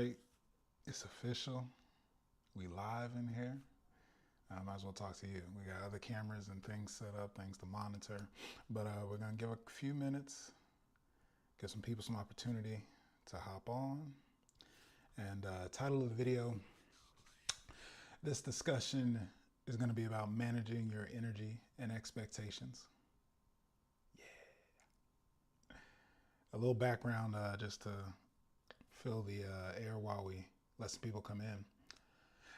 right, it's official. We live in here. I might as well talk to you. We got other cameras and things set up, things to monitor. But we're going to give a few minutes, give some people some opportunity to hop on. And title of the video, this discussion is going to be about managing your energy and expectations. Yeah. A little background just to fill the air while we let some people come in.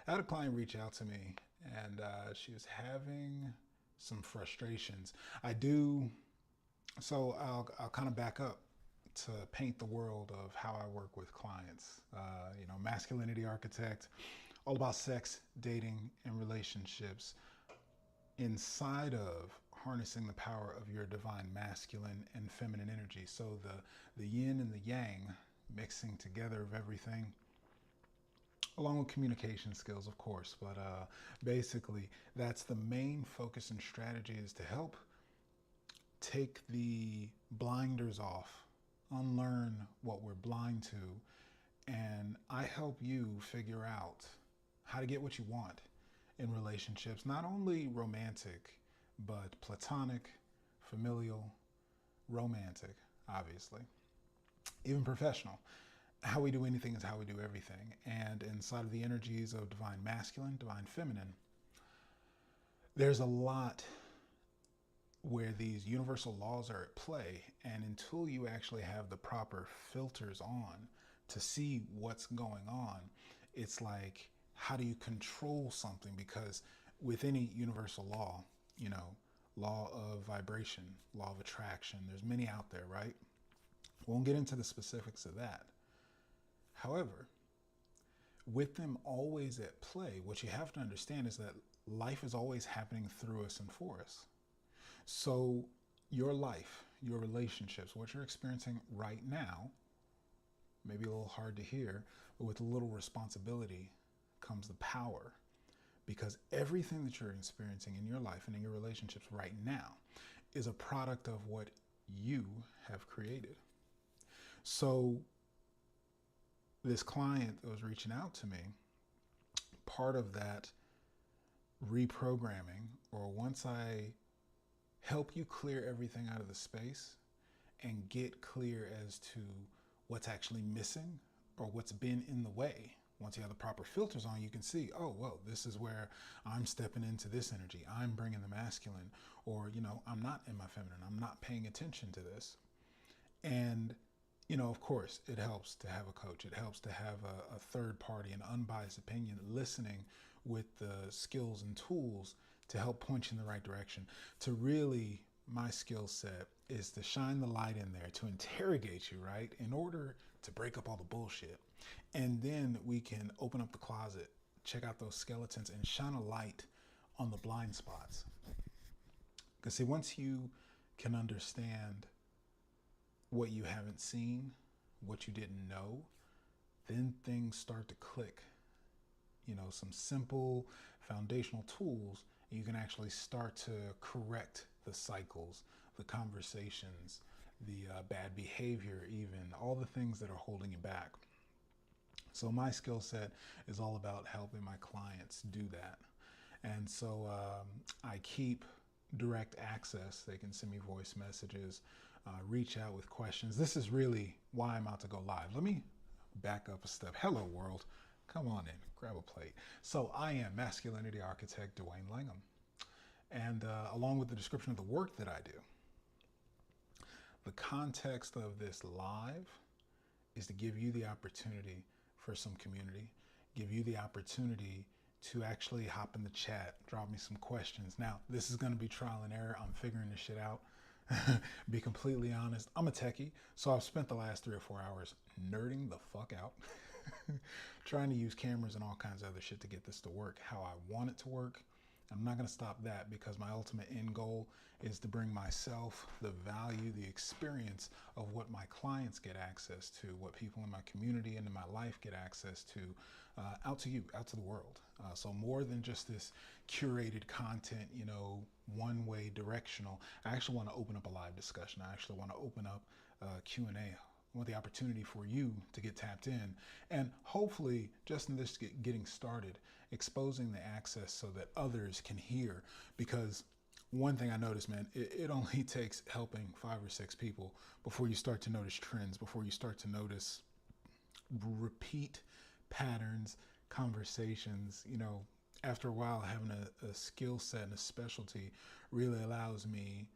I had a client reach out to me, and she was having some frustrations. I'll kind of back up to paint the world of how I work with clients. Masculinity architect, all about sex, dating, and relationships inside of harnessing the power of your divine masculine and feminine energy. So the yin and the yang mixing together of everything, along with communication skills, of course. But basically, that's the main focus and strategy, is to help take the blinders off, unlearn what we're blind to, and I help you figure out how to get what you want in relationships, not only romantic, but platonic, familial, romantic, obviously, even professional. How we do anything is how we do everything. And inside of the energies of divine masculine, divine feminine, there's a lot where these universal laws are at play. And until you actually have the proper filters on to see what's going on, it's like, how do you control something? Because with any universal law, law of vibration, law of attraction, there's many out there, right? Won't get into the specifics of that. However, with them always at play, what you have to understand is that life is always happening through us and for us. So your life, your relationships, what you're experiencing right now, maybe a little hard to hear, but with a little responsibility comes the power. Because everything that you're experiencing in your life and in your relationships right now is a product of what you have created. So this client that was reaching out to me, part of that reprogramming, or once I help you clear everything out of the space and get clear as to what's actually missing or what's been in the way, once you have the proper filters on, you can see, oh, well, this is where I'm stepping into this energy. I'm bringing the masculine, or, I'm not in my feminine. I'm not paying attention to this. And of course, it helps to have a coach. It helps to have a third party, an unbiased opinion, listening with the skills and tools to help point you in the right direction. To really, my skill set is to shine the light in there, to interrogate you, right? In order to break up all the bullshit. And then we can open up the closet, check out those skeletons, and shine a light on the blind spots. Because see, once you can understand what you haven't seen, what you didn't know, then things start to click. Some simple foundational tools, and you can actually start to correct the cycles, the conversations, the bad behavior, even all the things that are holding you back. So my skill set is all about helping my clients do that. And so I keep direct access. They can send me voice messages, reach out with questions. This is really why I'm out to go live. Let me back up a step. Hello, world. Come on in, grab a plate. So I am masculinity architect Dwayne Langham. And along with the description of the work that I do, the context of this live is to give you the opportunity for some community, give you the opportunity to actually hop in the chat, drop me some questions. Now, this is going to be trial and error. I'm figuring this shit out. Be completely honest, I'm a techie, so I've spent the last 3 or 4 hours nerding the fuck out, trying to use cameras and all kinds of other shit to get this to work how I want it to work. I'm not going to stop that, because my ultimate end goal is to bring myself the value, the experience of what my clients get access to, what people in my community and in my life get access to, out to you, out to the world. So more than just this curated content, one way directional. I actually want to open up a live discussion. I actually want to open up Q&A I want the opportunity for you to get tapped in, and hopefully just in this getting started, exposing the access so that others can hear. Because one thing I noticed, man, it only takes helping 5 or 6 people before you start to notice trends, before you start to notice repeat patterns, conversations. After a while, having a skill set and a specialty really allows me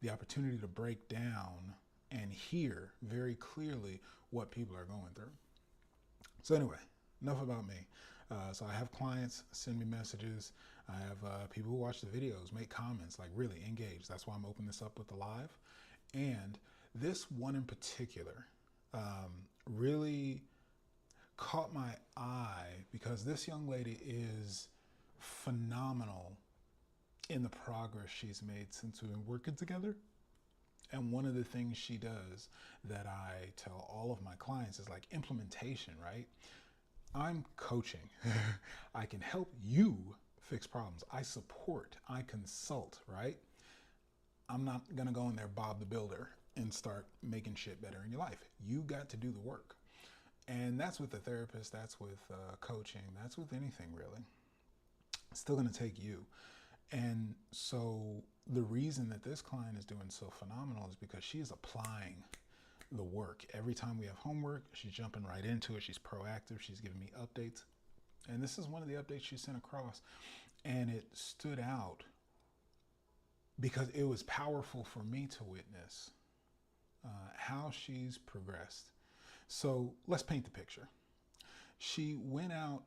the opportunity to break down and hear very clearly what people are going through. So anyway, enough about me. So I have clients send me messages. I have people who watch the videos, make comments, like really engage. That's why I'm opening this up with the live. And this one in particular really caught my eye because this young lady is phenomenal in the progress she's made since we've been working together. And one of the things she does that I tell all of my clients is like implementation, right? I'm coaching. I can help you fix problems. I support, I consult, right? I'm not gonna go in there Bob the Builder and start making shit better in your life. You got to do the work. And that's with the therapist, that's with coaching, that's with anything really. It's still gonna take you. And so the reason that this client is doing so phenomenal is because she is applying the work. Every time we have homework, she's jumping right into it. She's proactive. She's giving me updates. And this is one of the updates she sent across. And it stood out because it was powerful for me to witness how she's progressed. So let's paint the picture. She went out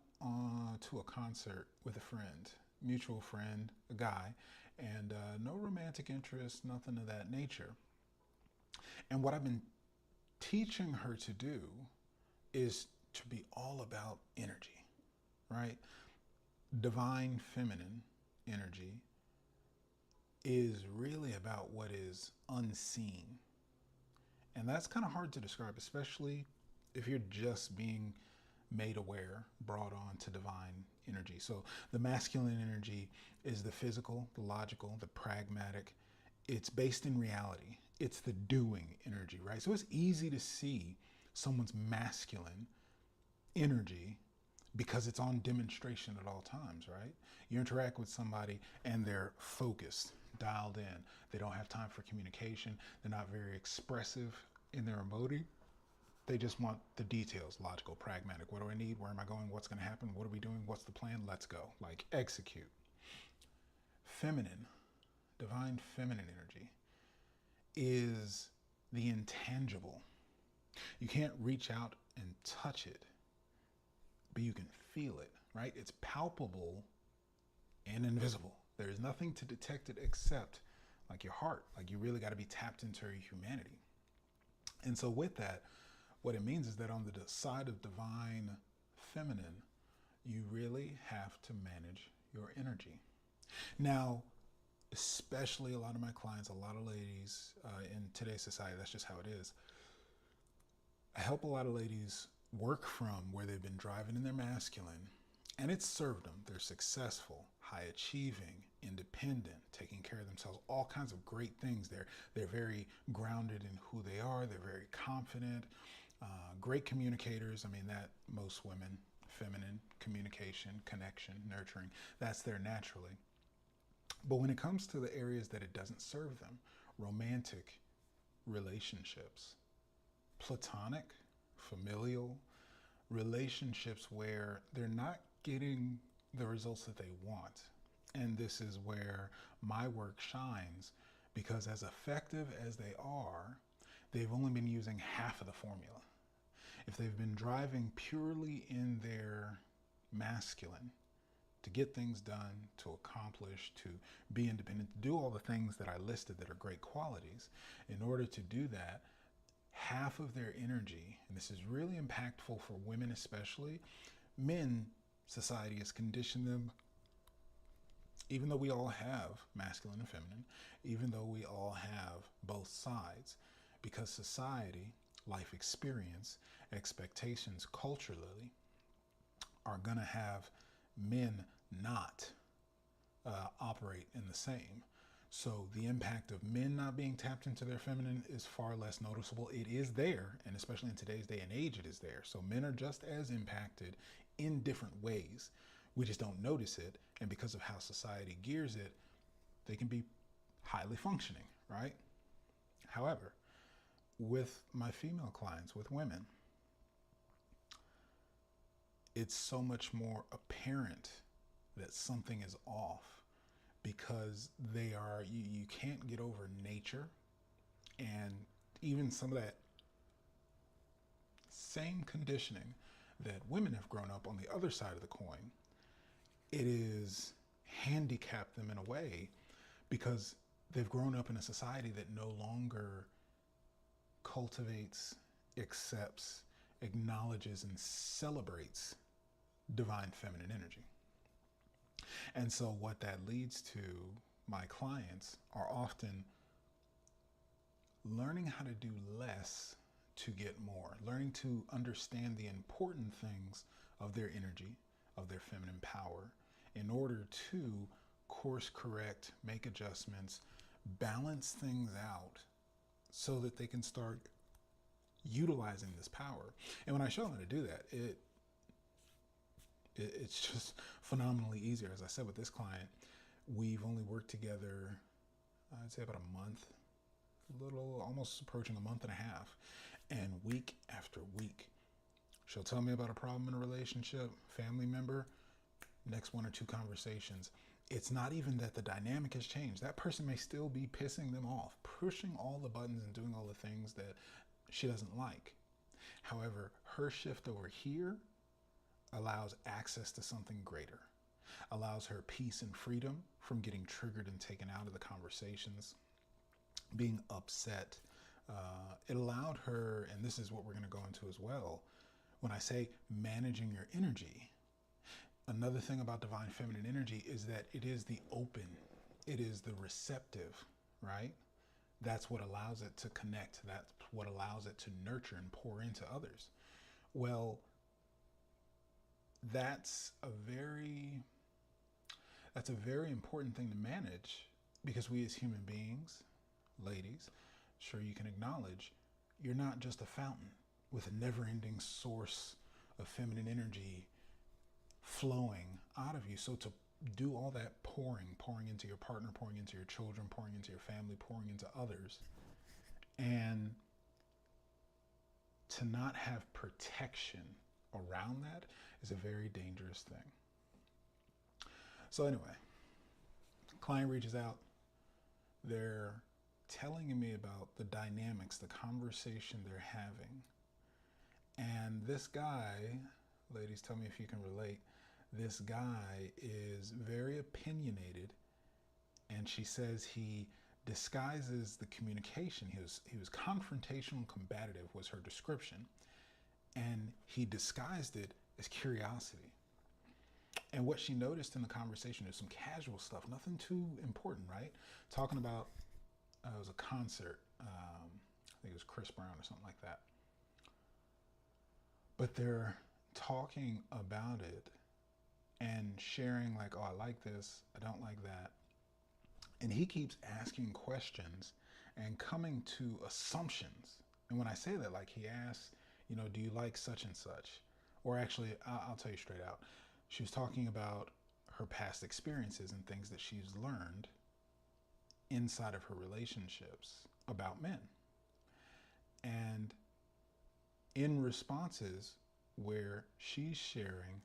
to a concert with a friend, mutual friend, a guy, and no romantic interest, nothing of that nature. And what I've been teaching her to do is to be all about energy, right? Divine feminine energy is really about what is unseen. And that's kind of hard to describe, especially if you're just being made aware, brought on to divine energy. So the masculine energy is the physical, the logical, the pragmatic. It's based in reality. It's the doing energy, right? So it's easy to see someone's masculine energy because it's on demonstration at all times, right? You interact with somebody and they're focused, dialed in. They don't have time for communication. They're not very expressive in their emoting. They just want the details, logical, pragmatic. What do I need? Where am I going? What's going to happen? What are we doing? What's the plan? Let's go. Like execute. Feminine, divine feminine energy is the intangible. You can't reach out and touch it, but you can feel it, right? It's palpable and invisible. There's nothing to detect it except like your heart. Like you really got to be tapped into your humanity. And so with that, what it means is that on the side of divine feminine, you really have to manage your energy. Now, especially a lot of my clients, a lot of ladies in today's society, that's just how it is. I help a lot of ladies work from where they've been driving in their masculine and it's served them. They're successful, high achieving, independent, taking care of themselves, all kinds of great things. They're very grounded in who they are. They're very confident, great communicators. I mean, that most women, feminine communication, connection, nurturing, that's there naturally. But when it comes to the areas that it doesn't serve them, romantic relationships, platonic, familial relationships where they're not getting the results that they want. And this is where my work shines because as effective as they are, they've only been using half of the formula. If they've been driving purely in their masculine, to get things done, to accomplish, to be independent, to do all the things that I listed that are great qualities, in order to do that, half of their energy, and this is really impactful for women especially, men, society has conditioned them, even though we all have masculine and feminine, even though we all have both sides, because society, life experience, expectations culturally are gonna have men not operate in the same. So the impact of men not being tapped into their feminine is far less noticeable. It is there, and especially in today's day and age, it is there. So men are just as impacted in different ways. We just don't notice it, and because of how society gears it, they can be highly functioning, right? However, with my female clients, with women, it's so much more apparent that something is off because you can't get over nature and even some of that same conditioning that women have grown up on the other side of the coin. It is handicapped them in a way because they've grown up in a society that no longer cultivates, accepts, acknowledges, and celebrates divine feminine energy. And so what that leads to, my clients are often learning how to do less to get more, learning to understand the important things of their energy, of their feminine power, in order to course correct, make adjustments, balance things out so that they can start utilizing this power. And when I show them how to do that, it's just phenomenally easier. As I said with this client, we've only worked together, I'd say about a month, a little, almost approaching a month and a half. And week after week, she'll tell me about a problem in a relationship, family member, next one or two conversations. It's not even that the dynamic has changed. That person may still be pissing them off, pushing all the buttons and doing all the things that she doesn't like. However, her shift over here allows access to something greater, allows her peace and freedom from getting triggered and taken out of the conversations, being upset. It allowed her, and this is what we're going to go into as well, when I say managing your energy, another thing about divine feminine energy is that it is the open, it is the receptive, right? That's what allows it to connect. That's what allows it to nurture and pour into others. Well, that's a very important thing to manage because we as human beings, ladies, sure you can acknowledge, you're not just a fountain with a never-ending source of feminine energy flowing out of you. So to do all that pouring into your partner, pouring into your children, pouring into your family, pouring into others, and to not have protection around that is a very dangerous thing. So anyway, client reaches out. They're telling me about the dynamics, the conversation they're having. And this guy, ladies, tell me if you can relate, this guy is very opinionated, and she says he disguises the communication. He was confrontational and combative was her description, and he disguised it as curiosity. And what she noticed in the conversation is some casual stuff, nothing too important, right? Talking about, it was a concert, I think it was Chris Brown or something like that. But they're talking about it and sharing like, oh, I like this, I don't like that. And he keeps asking questions and coming to assumptions. And when I say that, like he asks, do you like such and such? Or actually, I'll tell you straight out. She was talking about her past experiences and things that she's learned inside of her relationships about men. And in responses where she's sharing,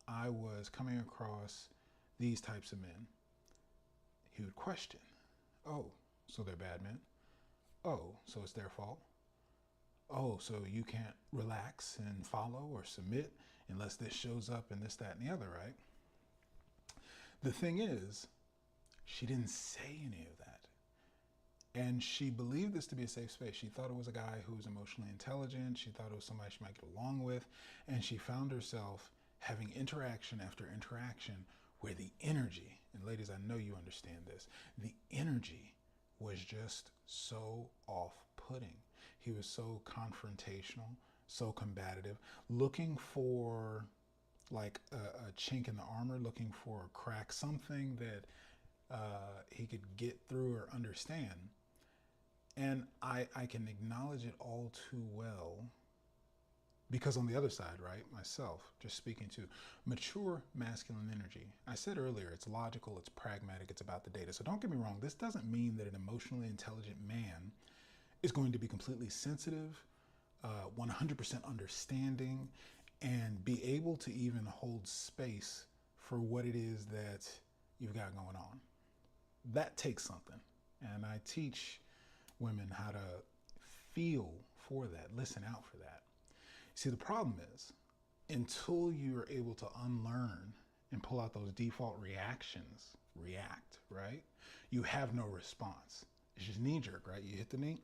I was coming across these types of men, he would question, oh, so they're bad men? Oh, so it's their fault? Oh, so you can't relax and follow or submit unless this shows up and this, that, and the other, right? The thing is, she didn't say any of that. And she believed this to be a safe space. She thought it was a guy who was emotionally intelligent. She thought it was somebody she might get along with. And she found herself having interaction after interaction where the energy, and ladies, I know you understand this, the energy was just so off-putting. He was so confrontational, so combative, looking for like a chink in the armor, looking for a crack, something that he could get through or understand. And I can acknowledge it all too well because on the other side, right, myself, just speaking to mature masculine energy, I said earlier, it's logical, it's pragmatic, it's about the data. So don't get me wrong, this doesn't mean that an emotionally intelligent man is going to be completely sensitive, 100% understanding, and be able to even hold space for what it is that you've got going on. That takes something. And I teach women how to feel for that, listen out for that. See, the problem is, until you're able to unlearn and pull out those default reactions, react, right? You have no response. It's just knee jerk, right? You hit the knee,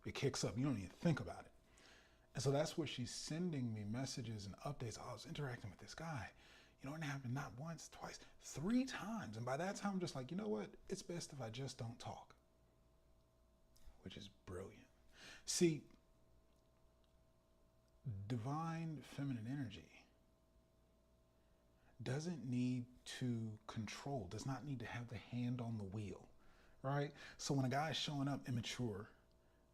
it kicks up. You don't even think about it. And so that's what she's sending me messages and updates. Oh, I was interacting with this guy. You know, it happened not once, twice, 3 times. And by that time, I'm just like, you know what? It's best if I just don't talk, which is brilliant. See, divine feminine energy doesn't need to control, does not need to have the hand on the wheel, right? So when a guy is showing up immature,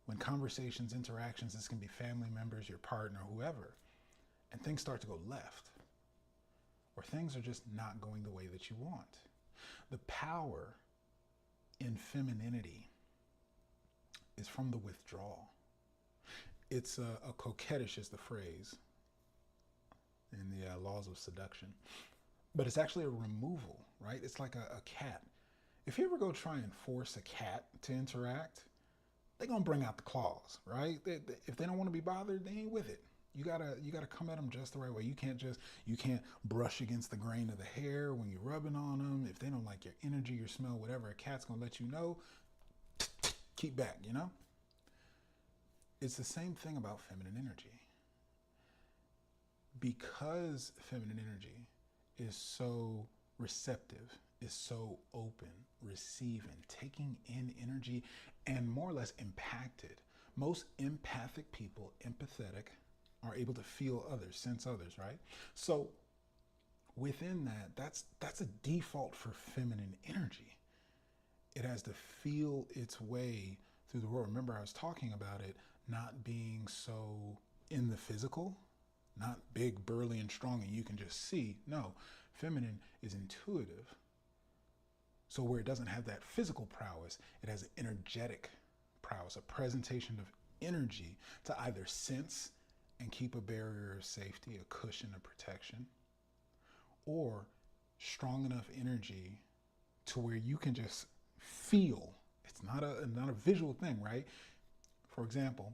when conversations, interactions, this can be family members, your partner, whoever, and things start to go left, or things are just not going the way that you want. The power in femininity is from the withdrawal. It's a coquettish is the phrase in the laws of seduction, but it's actually a removal, right? It's like a cat. If you ever go try and force a cat to interact, they're gonna bring out the claws, right? If they don't want to be bothered, they ain't with it. You gotta come at them just the right way. You can't brush against the grain of the hair when you're rubbing on them. If they don't like your energy, your smell, whatever, a cat's gonna let you know. Keep back, you know. It's the same thing about feminine energy. Because feminine energy is so receptive, is so open, receiving, taking in energy, and more or less impacted. Most empathic people, empathetic, are able to feel others, sense others, right? So within that, that's a default for feminine energy. It has to feel its way through the world. Remember, I was talking about it not being so in the physical, not big, burly, and strong, and you can just see. No, feminine is intuitive. So where it doesn't have that physical prowess, it has an energetic prowess, a presentation of energy to either sense and keep a barrier of safety, a cushion of protection, or strong enough energy to where you can just feel. It's not a visual thing, right? For example,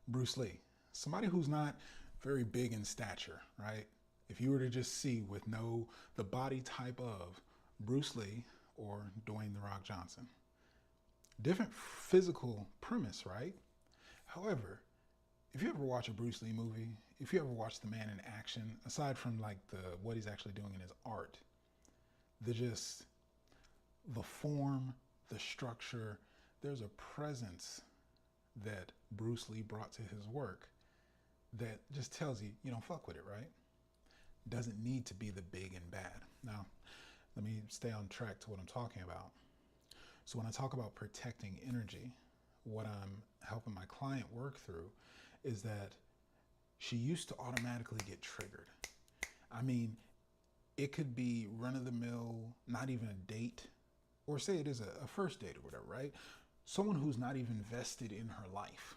Bruce Lee, somebody who's not very big in stature, right? If you were to just see with the body type of Bruce Lee or Dwayne "The Rock" Johnson, different physical premise, right? However, if you ever watch a Bruce Lee movie, if you ever watch the man in action, aside from like what he's actually doing in his art, the form, the structure, there's a presence that Bruce Lee brought to his work that just tells you, you don't fuck with it, right? Doesn't need to be the big and bad. Now, let me stay on track to what I'm talking about. So when I talk about protecting energy, what I'm helping my client work through is that she used to automatically get triggered. I mean, it could be run-of-the-mill, not even a date, or say it is a first date or whatever, right? Someone who's not even vested in her life.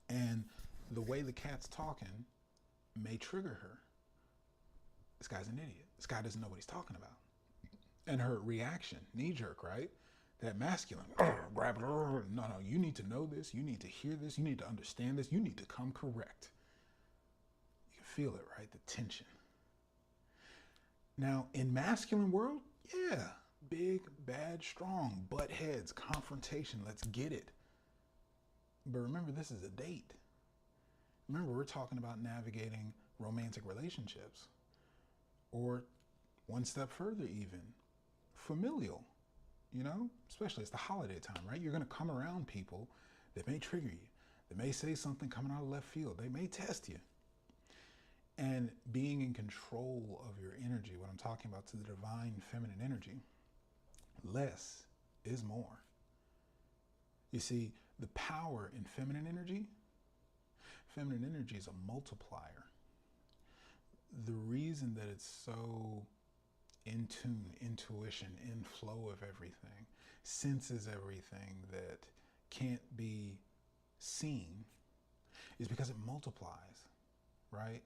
And the way the cat's talking may trigger her. This guy's an idiot. This guy doesn't know what he's talking about. And her reaction, knee-jerk, right? That masculine, grab it, no, you need to know this, you need to hear this, you need to understand this, you need to come correct. You can feel it, right? The tension. Now, in masculine world, yeah, big, bad, strong, butt heads, confrontation, let's get it. But remember, this is a date. Remember, we're talking about navigating romantic relationships, or one step further even, familial, you know, especially it's the holiday time, right? You're going to come around people that may trigger you. They may say something coming out of left field. They may test you. And being in control of your energy, what I'm talking about to the divine feminine energy, Less is more. You see, the power in feminine energy is a multiplier. The reason that it's so in tune, intuition, in flow of everything, senses everything that can't be seen, is because it multiplies, right?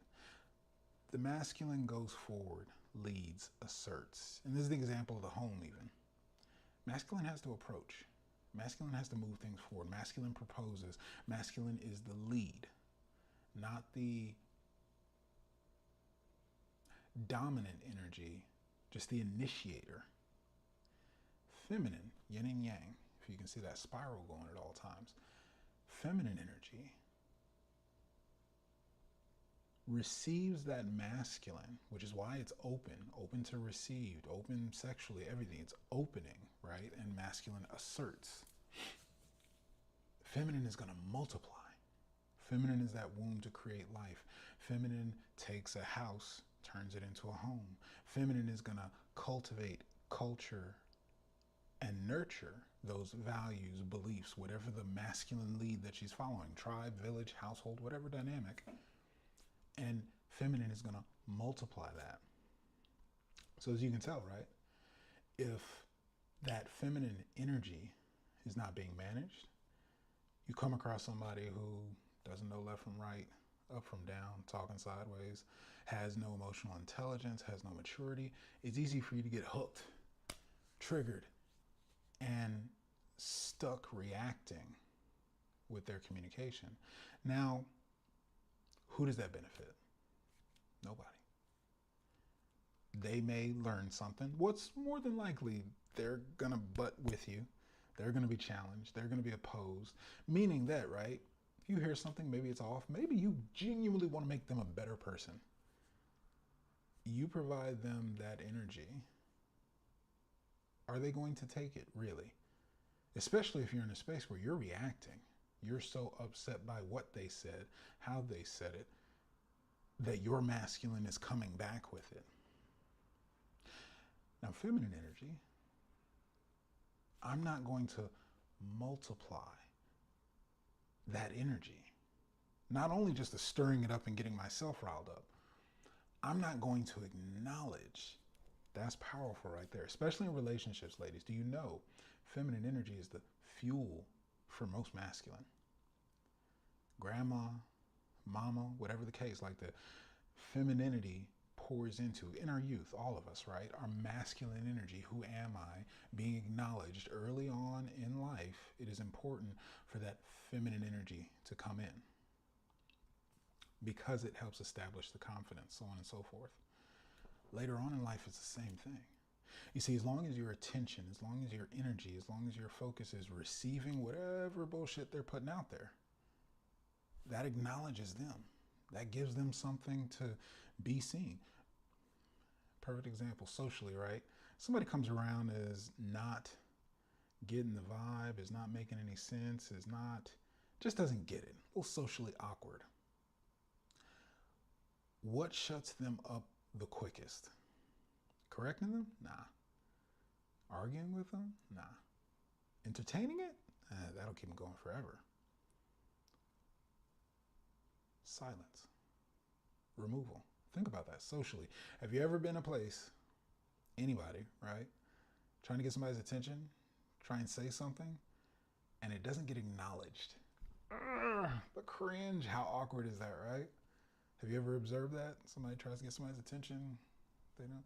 The masculine goes forward, leads, asserts. And this is the example of the home even. Masculine has to approach. Masculine has to move things forward. Masculine proposes. Masculine is the lead, not the dominant energy, just the initiator. Feminine, yin and yang, if you can see that spiral going at all times. Feminine energy receives that masculine, which is why it's open to received, open sexually, everything. It's opening, right? And masculine asserts. Feminine is going to multiply. Feminine is that womb to create life. Feminine takes a house, turns it into a home. Feminine is going to cultivate culture and nurture those values, beliefs, whatever the masculine lead that she's following, tribe, village, household, whatever dynamic. And feminine is going to multiply that. So as you can tell, right, if that feminine energy is not being managed, you come across somebody who doesn't know left from right, up from down, talking sideways, has no emotional intelligence, has no maturity, it's easy for you to get hooked, triggered, and stuck reacting with their communication. Now, who does that benefit? Nobody. They may learn something. What's more than likely, they're going to butt with you. They're going to be challenged. They're going to be opposed. Meaning that, right, you hear something, maybe it's off. Maybe you genuinely want to make them a better person. You provide them that energy. Are they going to take it, really? Especially if you're in a space where you're reacting. You're so upset by what they said, how they said it, that your masculine is coming back with it. Now, feminine energy, I'm not going to multiply that energy. Not only just the stirring it up and getting myself riled up, I'm not going to acknowledge. That's powerful right there, especially in relationships, ladies. Do you know feminine energy is the fuel for most masculine? Grandma, mama, whatever the case, like the femininity pours into, in our youth, all of us, right? Our masculine energy, who am I, being acknowledged early on in life. It is important for that feminine energy to come in because it helps establish the confidence, so on and so forth. Later on in life, it's the same thing. You see, as long as your attention, as long as your energy, as long as your focus is receiving whatever bullshit they're putting out there, that acknowledges them. That gives them something to be seen. Perfect example, socially, right? Somebody comes around is not getting the vibe, is not making any sense, is not, just doesn't get it. A little socially awkward. What shuts them up the quickest? Correcting them? Nah. Arguing with them? Nah. Entertaining it? That'll keep them going forever. Silence. Removal. Think about that socially. Have you ever been a place, anybody, right, trying to get somebody's attention, try and say something, and it doesn't get acknowledged? The cringe. How awkward is that, right? Have you ever observed that? Somebody tries to get somebody's attention, they don't.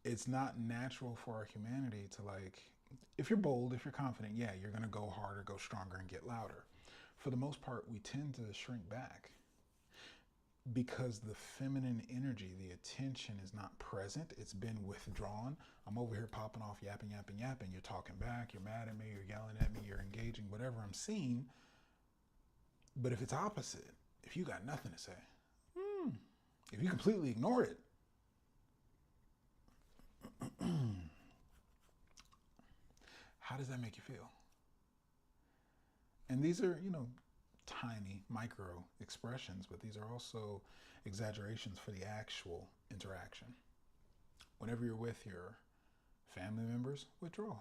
It's not natural for our humanity to, like, if you're bold, if you're confident, yeah, you're going to go harder, go stronger, and get louder. For the most part, we tend to shrink back because the feminine energy, the attention is not present. It's been withdrawn. I'm over here popping off, yapping. You're talking back. You're mad at me. You're yelling at me. You're engaging, whatever I'm seeing. But if it's opposite, if you got nothing to say, if you completely ignore it, how does that make you feel? And these are, tiny micro expressions, but these are also exaggerations for the actual interaction. Whenever you're with your Family members, withdraw.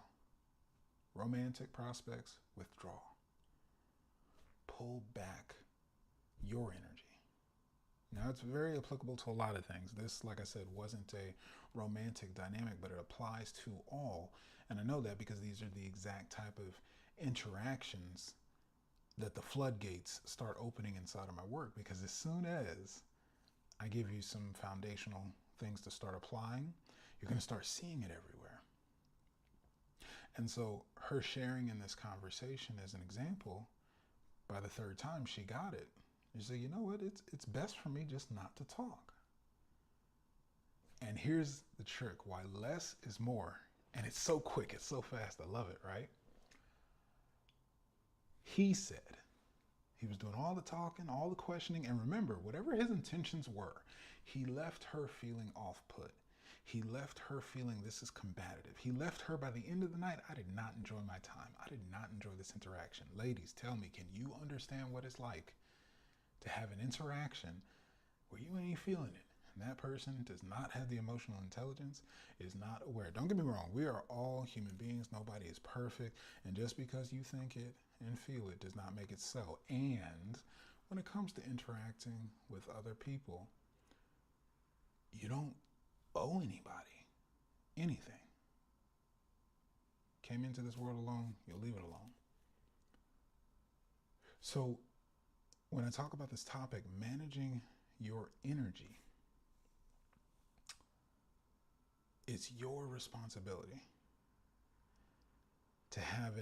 Romantic prospects, withdraw. Pull back your energy. Now, it's very applicable to a lot of things. This, like I said, wasn't a romantic dynamic, but it applies to all. And I know that because these are the exact type of interactions that the floodgates start opening inside of my work. Because as soon as I give you some foundational things to start applying, you're going to start seeing it everywhere. And so her sharing in this conversation as an example, by the third time she got it. You say, you know what, it's best for me just not to talk. And here's the trick, why less is more. And it's so quick, it's so fast, I love it, right? He said, he was doing all the talking, all the questioning, and remember, whatever his intentions were, he left her feeling off-put. He left her feeling this is combative. He left her by the end of the night, I did not enjoy my time. I did not enjoy this interaction. Ladies, tell me, can you understand what it's like to have an interaction where you ain't feeling it? And that person does not have the emotional intelligence, is not aware. Don't get me wrong, we are all human beings. Nobody is perfect. And just because you think it and feel it does not make it so. And when it comes to interacting with other people, you don't owe anybody anything. Came into this world alone, you'll leave it alone. So when I talk about this topic, managing your energy, it's your responsibility to have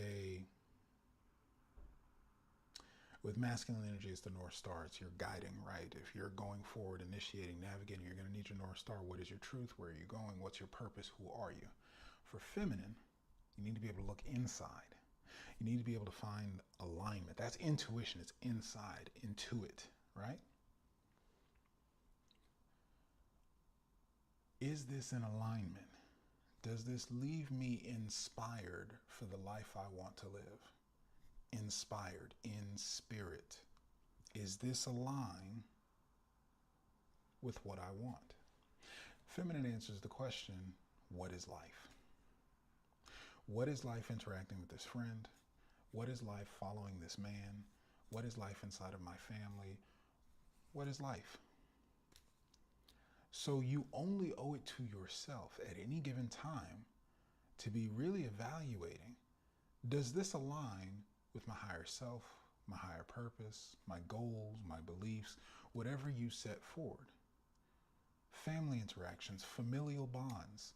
with masculine energy, it's the North Star. It's your guiding, right? If you're going forward, initiating, navigating, you're going to need your North Star. What is your truth? Where are you going? What's your purpose? Who are you? For feminine, you need to be able to look inside. You need to be able to find alignment. That's intuition. It's inside, intuit, right? Is this in alignment? Does this leave me inspired for the life I want to live? Inspired, in spirit. Is this aligned with what I want? Feminine answers the question, what is life? What is life interacting with this friend? What is life following this man? What is life inside of my family? What is life? So you only owe it to yourself at any given time to be really evaluating, does this align with my higher self, my higher purpose, my goals, my beliefs, whatever you set forward? Family interactions, familial bonds.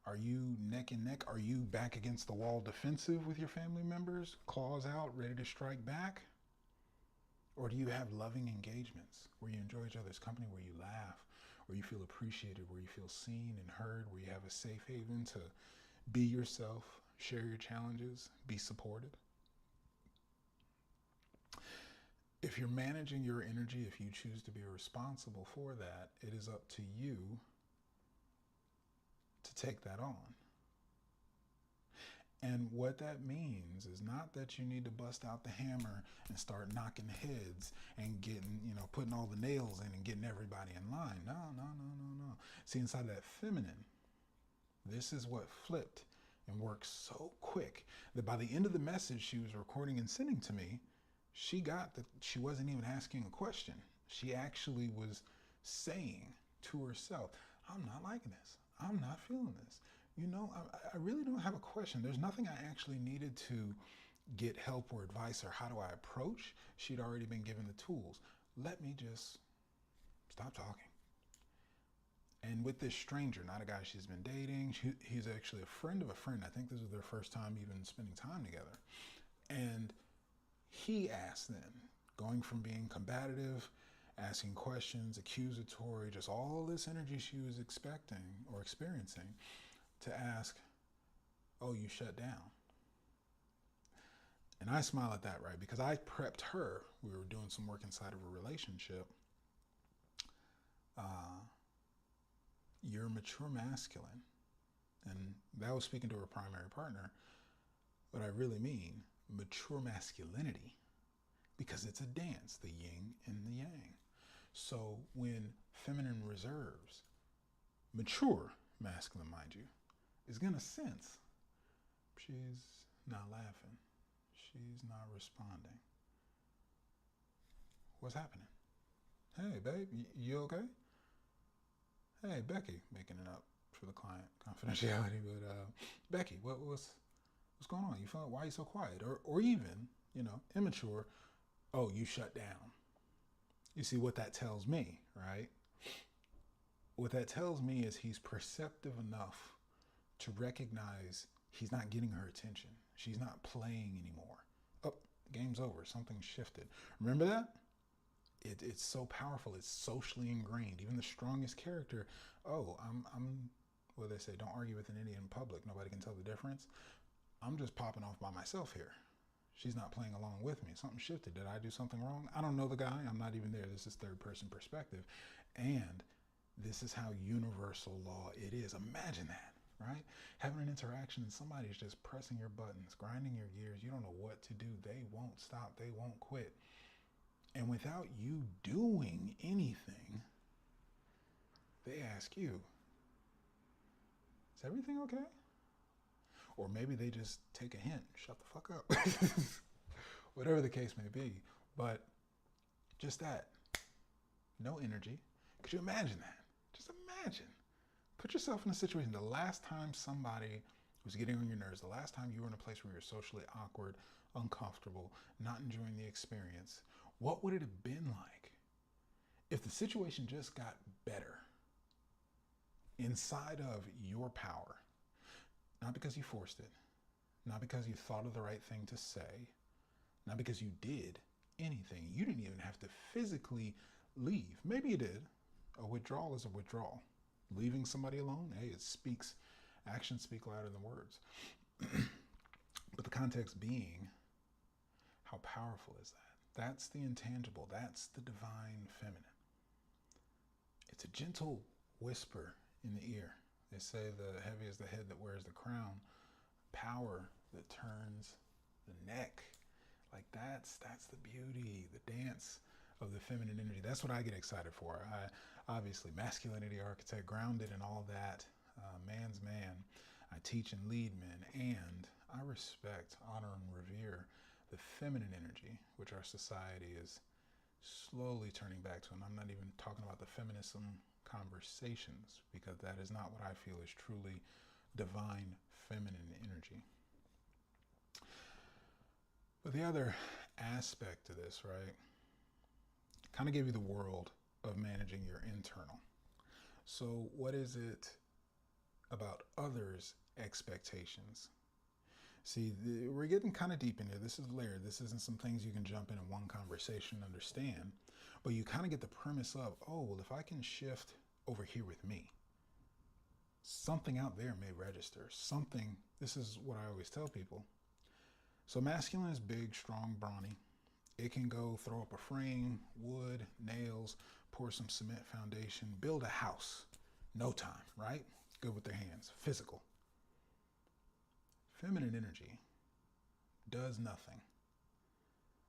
Are you neck and neck? Are you back against the wall defensive with your family members? Claws out, ready to strike back? Or do you have loving engagements where you enjoy each other's company, where you laugh, where you feel appreciated, where you feel seen and heard, where you have a safe haven to be yourself, share your challenges, be supported? If you're managing your energy, if you choose to be responsible for that, it is up to you to take that on. And what that means is not that you need to bust out the hammer and start knocking heads and getting, putting all the nails in and getting everybody in line. No. See, inside that feminine, this is what flipped and worked so quick that by the end of the message she was recording and sending to me, she got that she wasn't even asking a question. She actually was saying to herself, I'm not liking this. I'm not feeling this. I really don't have a question. There's nothing I actually needed to get help or advice or how do I approach. She'd already been given the tools. Let me just stop talking. And with this stranger, not a guy she's been dating, he's actually a friend of a friend. I think this was their first time even spending time together. And he asked them, going from being combative, asking questions, accusatory, just all this energy she was expecting or experiencing, to ask, oh, you shut down. And I smile at that, right? Because I prepped her. We were doing some work inside of a relationship. You're mature masculine. And that was speaking to her primary partner. But I really mean mature masculinity, because it's a dance, the yin and the yang. So when feminine reserves, mature masculine, mind you, is going to sense she's not laughing. She's not responding. What's happening? Hey, babe, you okay? Hey, Becky, making it up for the client confidentiality, but Becky, what's going on? You feel, why are you so quiet? Or even, immature. Oh, you shut down. You see what that tells me, right? What that tells me is he's perceptive enough to recognize he's not getting her attention. She's not playing anymore. Oh, game's over. Something shifted. Remember that? It's so powerful. It's socially ingrained. Even the strongest character. Oh, I'm. What do they say? Don't argue with an idiot in public. Nobody can tell the difference. I'm just popping off by myself here. She's not playing along with me. Something shifted. Did I do something wrong? I don't know the guy. I'm not even there. This is third person perspective. And this is how universal law it is. Imagine that, right? Having an interaction and somebody's just pressing your buttons, grinding your gears. You don't know what to do. They won't stop. They won't quit. And without you doing anything, they ask you, is everything okay? Or maybe they just take a hint, shut the fuck up. Whatever the case may be. But just that, no energy. Could you imagine that? Just imagine. Put yourself in a situation, the last time somebody was getting on your nerves, the last time you were in a place where you're socially awkward, uncomfortable, not enjoying the experience, what would it have been like if the situation just got better inside of your power? Not because you forced it, not because you thought of the right thing to say, not because you did anything. You didn't even have to physically leave. Maybe you did. A withdrawal is a withdrawal. Leaving somebody alone, hey, actions speak louder than words. But the context being, how powerful is that? That's the intangible. That's the divine feminine. It's a gentle whisper in the ear. They say the heavy is the head that wears the crown. Power that turns the neck. Like that's the beauty, the dance of the feminine energy. That's what I get excited for. Obviously, masculinity architect, grounded in all that, man's man. I teach and lead men, and I respect, honor, and revere the feminine energy, which our society is slowly turning back to. And I'm not even talking about the feminism conversations, because that is not what I feel is truly divine feminine energy. But the other aspect to this, right, kind of give you the world of managing your internal. So what is it about others' expectations? See, we're getting kind of deep in here. This is layered. This isn't some things you can jump in one conversation and understand. But you kind of get the premise of, oh, well, if I can shift over here with me, something out there may register. Something, this is what I always tell people. So masculine is big, strong, brawny. It can go throw up a frame, wood, nails, pour some cement foundation, build a house. No time, right? Good with their hands. Physical. Feminine energy does nothing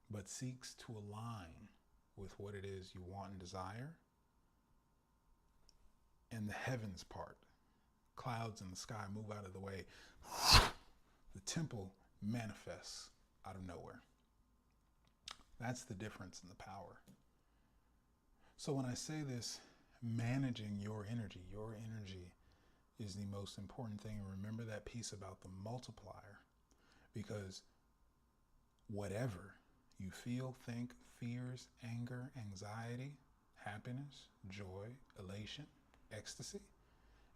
but seeks to align with what it is you want and desire. And the heavens part, clouds in the sky move out of the way. The temple manifests out of nowhere. That's the difference in the power. So when I say this, managing your energy is the most important thing. Remember that piece about the multiplier, because whatever you feel, think, fears, anger, anxiety, happiness, joy, elation, ecstasy,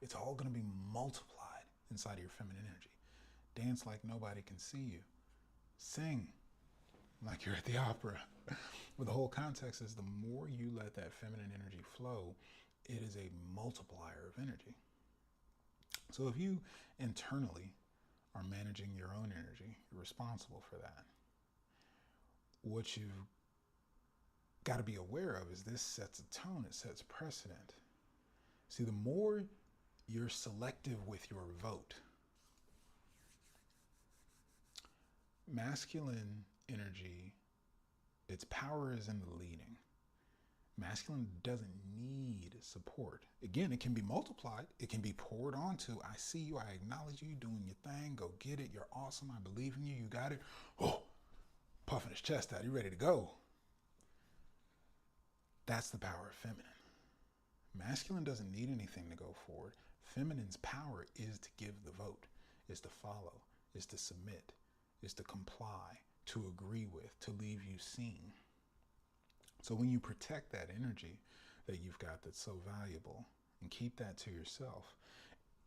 it's all going to be multiplied inside of your feminine energy. Dance like nobody can see you. Sing like you're at the opera. But the whole context is the more you let that feminine energy flow, it is a multiplier of energy. So if you internally are managing your own energy, you're responsible for that. What you've got to be aware of is this sets a tone, it sets precedent. See, the more you're selective with your vote, masculine energy, its power is in the leading. Masculine doesn't need support. Again, it can be multiplied. It can be poured onto. I see you. I acknowledge you doing your thing. Go get it. You're awesome. I believe in you. You got it. Oh, puffing his chest out. You ready to go. That's the power of feminine. Masculine doesn't need anything to go forward. Feminine's power is to give the vote, is to follow, is to submit, is to comply, to agree with, to leave you seen. So when you protect that energy that you've got that's so valuable and keep that to yourself,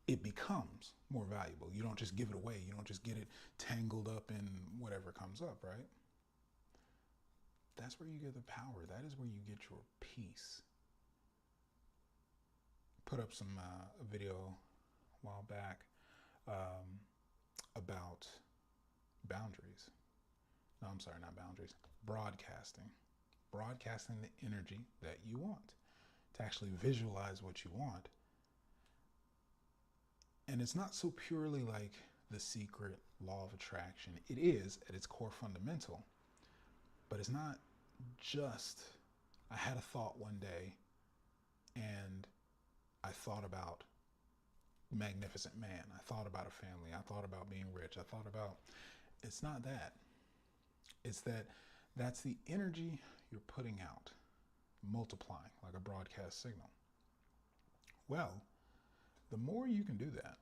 it becomes more valuable. You don't just give it away. You don't just get it tangled up in whatever comes up, right? That's where you get the power. That is where you get your peace. Put up some a video a while back about boundaries. No, I'm sorry, not boundaries. Broadcasting. Broadcasting the energy that you want, to actually visualize what you want. And it's not so purely like the secret law of attraction. It is at its core fundamental, but it's not just, I had a thought one day and I thought about magnificent man. I thought about a family. I thought about being rich. I thought about, it's not that. It's that that's the energy you're putting out, multiplying like a broadcast signal. Well, the more you can do that,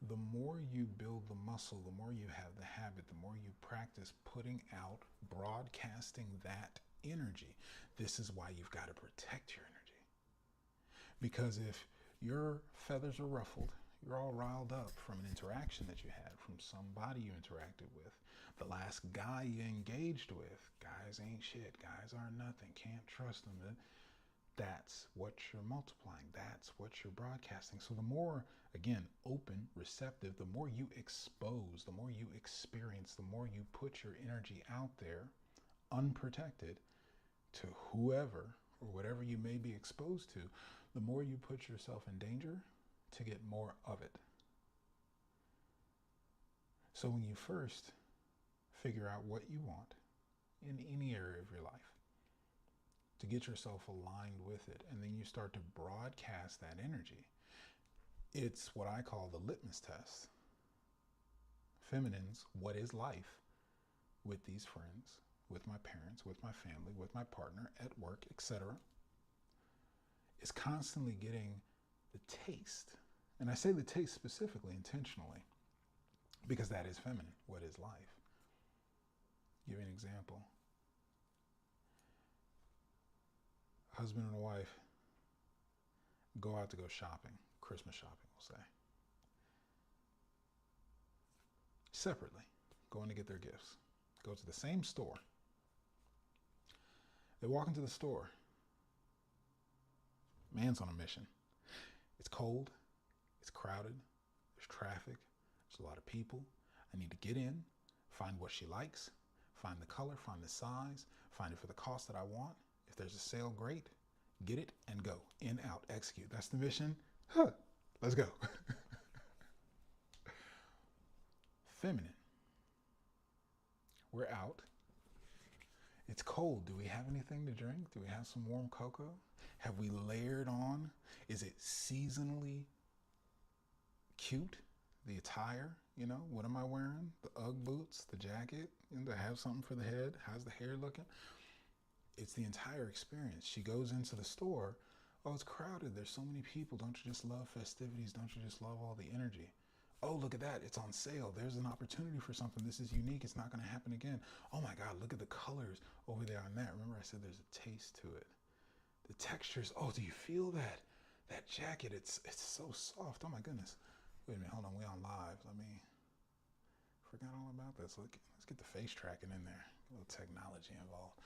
the more you build the muscle, the more you have the habit, the more you practice putting out, broadcasting that energy. This is why you've got to protect your energy. Because if your feathers are ruffled, you're all riled up from an interaction that you had, from somebody you interacted with, the last guy you engaged with, guys ain't shit, guys are nothing, can't trust them. That's what you're multiplying. That's what you're broadcasting. So the more, again, open, receptive, the more you expose, the more you experience, the more you put your energy out there, unprotected, to whoever or whatever you may be exposed to, the more you put yourself in danger to get more of it. So when you first figure out what you want in any area of your life, to get yourself aligned with it, and then you start to broadcast that energy, it's what I call the litmus test. Feminine's what is life with these friends, with my parents, with my family, with my partner, at work, etc. is constantly getting the taste. And I say the taste specifically, intentionally, because that is feminine. What is life? Give you an example. Husband and a wife go out to go shopping, Christmas shopping, we'll say. Separately, going to get their gifts. Go to the same store. They walk into the store. Man's on a mission. It's cold. It's crowded. There's traffic. There's a lot of people. I need to get in, find what she likes, find the color, find the size, find it for the cost that I want. If there's a sale, great. Get it and go. In, out, execute. That's the mission. Let's go. Feminine. We're out. It's cold. Do we have anything to drink? Do we have some warm cocoa? Have we layered on? Is it seasonally cute? The attire, you know, what am I wearing? The Ugg boots, the jacket, do I have something for the head? How's the hair looking? It's the entire experience. She goes into the store. Oh, it's crowded. There's so many people. Don't you just love festivities? Don't you just love all the energy? Oh, look at that. It's on sale. There's an opportunity for something. This is unique. It's not going to happen again. Oh my God, look at the colors over there on that. Remember I said there's a taste to it. The textures. Oh, do you feel that? That jacket, it's so soft. Oh my goodness. Wait a minute, hold on, we on live. Forgot all about this. Let's get the face tracking in there. A little technology involved.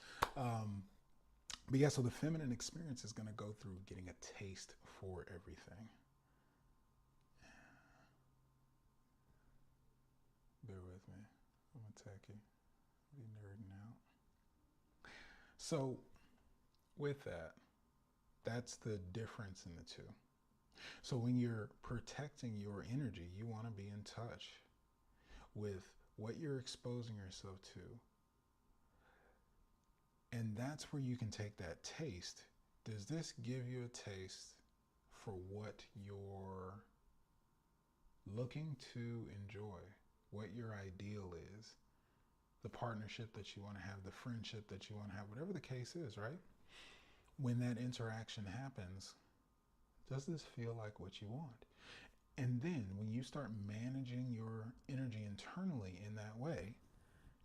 But yeah, so the feminine experience is going to go through getting a taste for everything. Bear with me. I'm going to tech you. Be nerding out. So with that, that's the difference in the two. So when you're protecting your energy, you want to be in touch with what you're exposing yourself to. And that's where you can take that taste Does this give you a taste for what you're looking to enjoy, what your ideal is, the partnership that you want to have, the friendship that you want to have, whatever the case is, right? When that interaction happens, does this feel like what you want? And then when you start managing your energy internally in that way,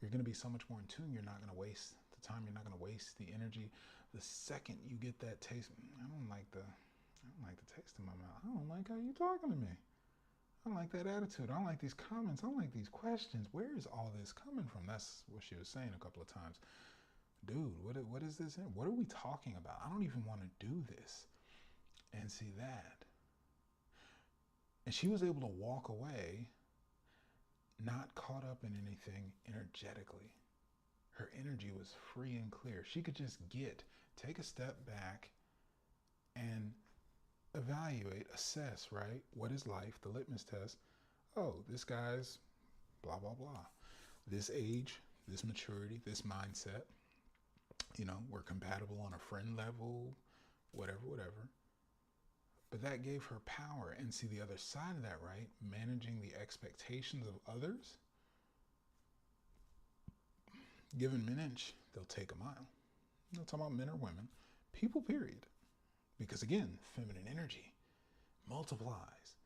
you're going to be so much more in tune. You're not going to waste the time. You're not going to waste the energy. The second you get that taste, I don't like the taste in my mouth. I don't like how you talking to me. I don't like that attitude. I don't like these comments. I don't like these questions. Where is all this coming from? That's what she was saying a couple of times. Dude, what is this? What are we talking about? I don't even want to do this. And see that. And she was able to walk away not caught up in anything energetically. Her energy was free and clear. She could just take a step back and evaluate, assess, right? What is life? The litmus test. Oh, this guy's blah, blah, blah. This age, this maturity, this mindset. We're compatible on a friend level, whatever. But that gave her power. And see the other side of that, right? Managing the expectations of others. Given men inch, they'll take a mile. I'm not talking about men or women. People, period. Because again, feminine energy multiplies.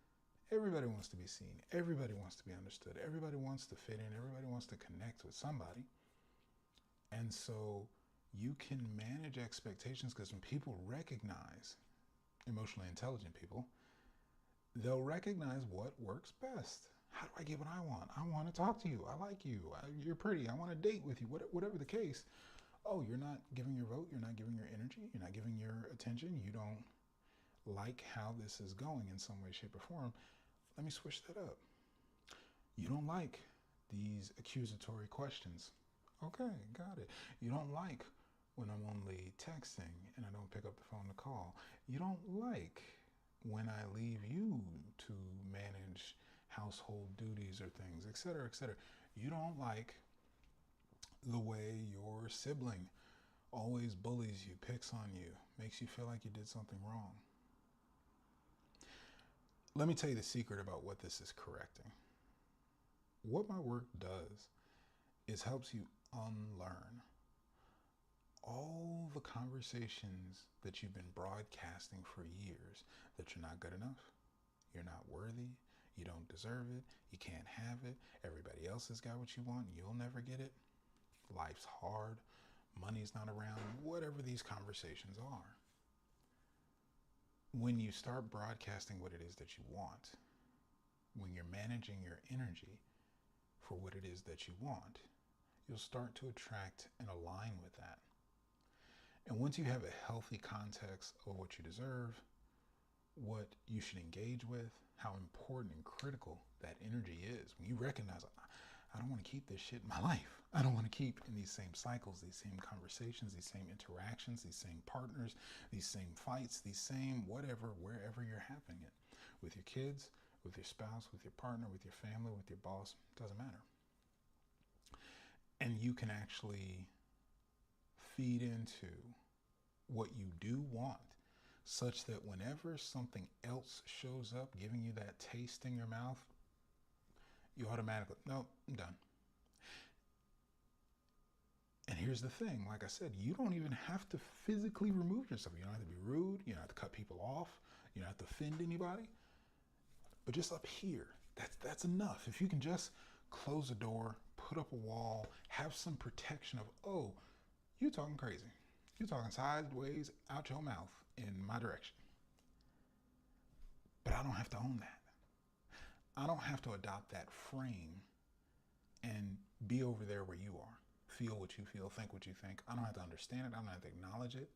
Everybody wants to be seen. Everybody wants to be understood. Everybody wants to fit in. Everybody wants to connect with somebody. And so you can manage expectations because when people recognize, emotionally intelligent people, they'll recognize what works best. How do I get what I want? I want to talk to you. I like you. You're pretty. I want to date with you. Whatever the case. Oh, you're not giving your vote. You're not giving your energy. You're not giving your attention. You don't like how this is going in some way, shape, or form. Let me switch that up. You don't like these accusatory questions. Okay, got it. You don't like when I'm only texting and I don't pick up the phone to call. You don't like when I leave you to manage household duties or things, etc., etc. You don't like the way your sibling always bullies you, picks on you, makes you feel like you did something wrong. Let me tell you the secret about what this is correcting. What my work does is helps you unlearn all the conversations that you've been broadcasting for years that you're not good enough, you're not worthy, you don't deserve it, you can't have it, everybody else has got what you want, you'll never get it, life's hard, money's not around, whatever these conversations are. When you start broadcasting what it is that you want, when you're managing your energy for what it is that you want, you'll start to attract and align with that. And once you have a healthy context of what you deserve, what you should engage with, how important and critical that energy is, when you recognize, I don't want to keep this shit in my life. I don't want to keep in these same cycles, these same conversations, these same interactions, these same partners, these same fights, these same whatever, wherever you're having it, with your kids, with your spouse, with your partner, with your family, with your boss, doesn't matter. And you can actually feed into what you do want, such that whenever something else shows up giving you that taste in your mouth, you automatically, no, I'm done. And here's the thing, like I said, you don't even have to physically remove yourself. You don't have to be rude, you don't have to cut people off, you don't have to offend anybody. But just up here, that's enough. If you can just close a door, put up a wall, have some protection of, oh, you're talking crazy. You're talking sideways out your mouth in my direction. But I don't have to own that. I don't have to adopt that frame and be over there where you are. Feel what you feel, think what you think. I don't have to understand it. I don't have to acknowledge it.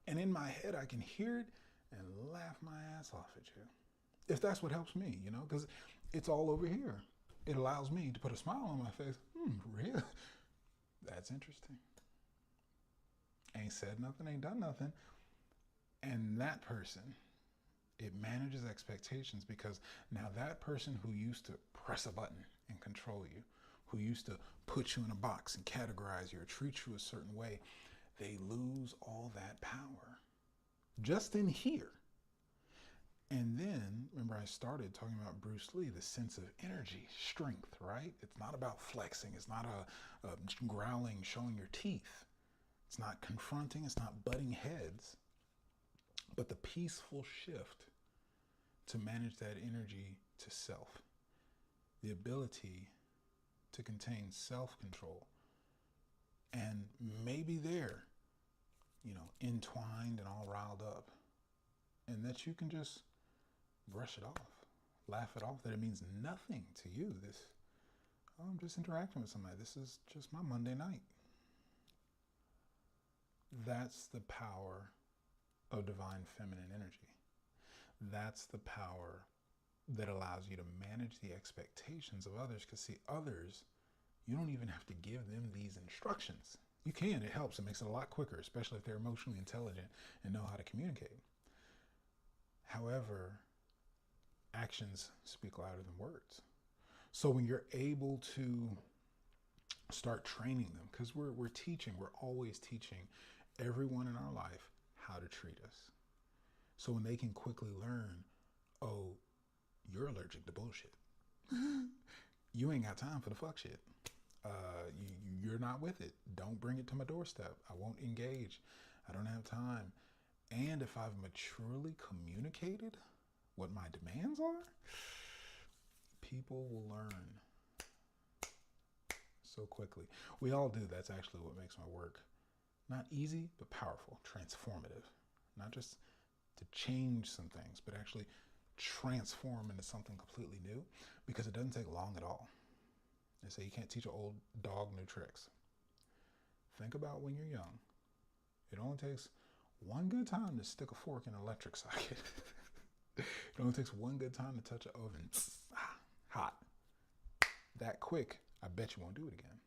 And in my head, I can hear it and laugh my ass off at you. If that's what helps me, because it's all over here. It allows me to put a smile on my face. Really? That's interesting. Ain't said nothing, ain't done nothing. And that person, it manages expectations, because now that person who used to press a button and control you, who used to put you in a box and categorize you or treat you a certain way, they lose all that power. just in here. And then, remember, I started talking about Bruce Lee, the sense of energy, strength, right? It's not about flexing. It's not a growling, showing your teeth. It's not confronting. It's not butting heads. But the peaceful shift to manage that energy to self. The ability to contain self-control. And maybe they're, entwined and all riled up. And that you can just brush it off, laugh it off, that it means nothing to you. I'm just interacting with somebody. This is just my Monday night. That's the power of divine feminine energy. That's the power that allows you to manage the expectations of others. Because see, others, you don't even have to give them these instructions. You can, it helps. It makes it a lot quicker, especially if they're emotionally intelligent and know how to communicate. However, actions speak louder than words. So when you're able to start training them, because we're teaching, we're always teaching everyone in our life how to treat us. So when they can quickly learn, oh, you're allergic to bullshit. You ain't got time for the fuck shit. You're not with it. Don't bring it to my doorstep. I won't engage. I don't have time. And if I've maturely communicated what my demands are, people will learn so quickly. We all do. That's actually what makes my work not easy, but powerful, transformative. Not just to change some things, but actually transform into something completely new, because it doesn't take long at all. They say you can't teach an old dog new tricks. Think about when you're young. It only takes one good time to stick a fork in an electric socket. It only takes one good time to touch an oven. Hot. That quick, I bet you won't do it again.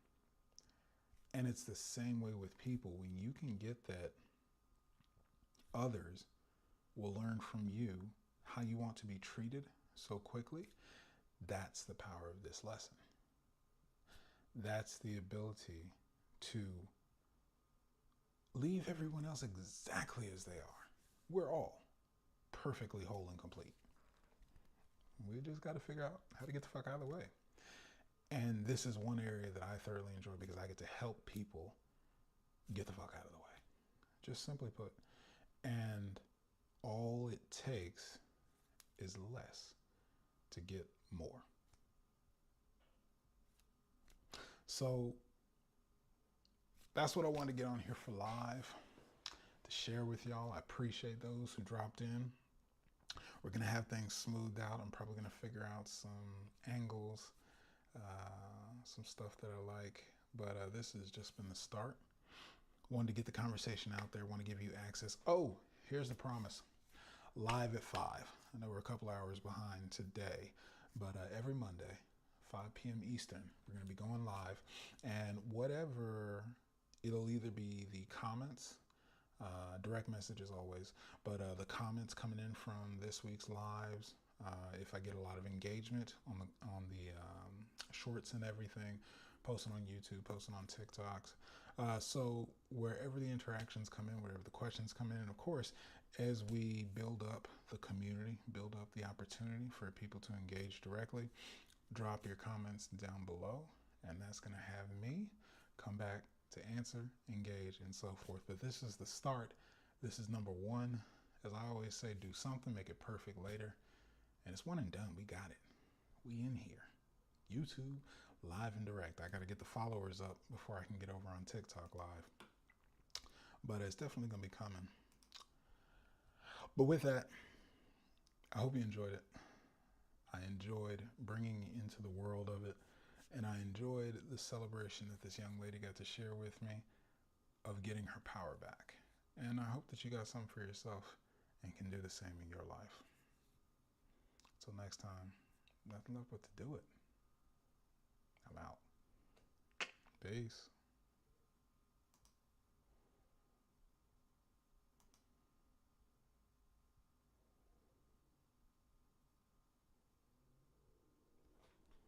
And it's the same way with people. When you can get that others will learn from you how you want to be treated so quickly, that's the power of this lesson. That's the ability to leave everyone else exactly as they are. We're all perfectly whole and complete. We just got to figure out how to get the fuck out of the way. And this is one area that I thoroughly enjoy, because I get to help people get the fuck out of the way. Just simply put. And all it takes is less to get more. So that's what I wanted to get on here for live, to share with y'all. I appreciate those who dropped in. We're going to have things smoothed out. I'm probably going to figure out some angles, some stuff that I like. But this has just been the start. Wanted to get the conversation out there. Want to give you access. Oh, here's the promise. Live at 5. I know we're a couple hours behind today, but every Monday, 5 p.m. Eastern, we're going to be going live. And whatever, it'll either be the comments, direct messages always, but the comments coming in from this week's lives, if I get a lot of engagement on the shorts and everything, posting on YouTube, posting on TikToks. So wherever the interactions come in, wherever the questions come in, and of course, as we build up the community, build up the opportunity for people to engage directly, drop your comments down below, and that's going to have me come back to answer, engage, and so forth. But this is the start. This is number one. As I always say, do something, make it perfect later. And it's one and done. We got it. We in here. YouTube, live and direct. I got to get the followers up before I can get over on TikTok live. But it's definitely going to be coming. But with that, I hope you enjoyed it. I enjoyed bringing you into the world of it. And I enjoyed the celebration that this young lady got to share with me of getting her power back. And I hope that you got something for yourself and can do the same in your life. Until next time, nothing left but to do it. I'm out. Peace.